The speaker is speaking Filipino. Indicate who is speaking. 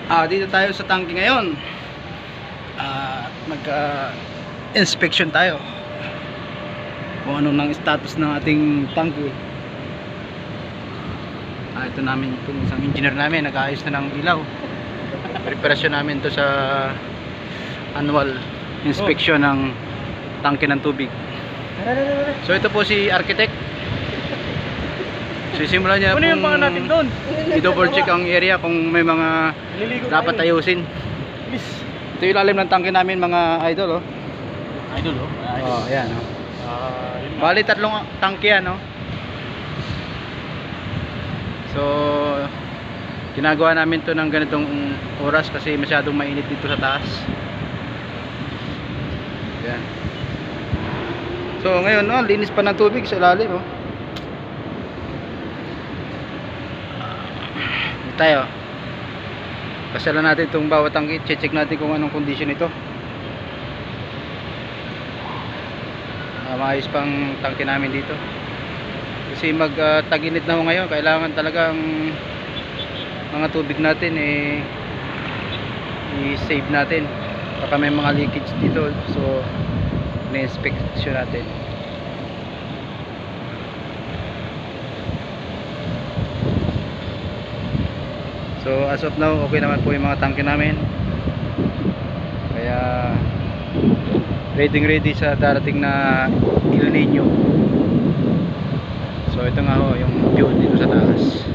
Speaker 1: Dito tayo sa tangke ngayon. Mag-inspection tayo kung ano nang status ng ating tangke. Ito namin, itong isang engineer namin nag-aayos na ng ilaw. Preparasyon namin to sa annual inspection ng tangke ng tubig. So ito po si architect. Sisimulan niya
Speaker 2: Ano yung mga natin doon?
Speaker 1: i-double check ang area kung may mga dapat ayusin. Ito yung ilalim ng tangke namin mga idol, oh.
Speaker 2: Idol, oh.
Speaker 1: Oh, ayan, oh. Bali tatlong tangke yan, oh. So ginagawa namin to ng ganitong oras kasi masyadong mainit dito sa taas. Ayan. So ngayon, oh, linis pa ng tubig sa ilalim, oh. Tayo pasalan natin itong bawat tangke, check natin kung anong condition ito. Maayos pang tangke namin dito kasi tag-init na ho ngayon, kailangan talagang mga tubig natin i-save natin, baka may mga leakage dito, so na-inspection natin. So as of now, okay naman po yung mga tangke namin. Kaya ready sa darating na El Nino. So ito nga ho yung view dito sa taas.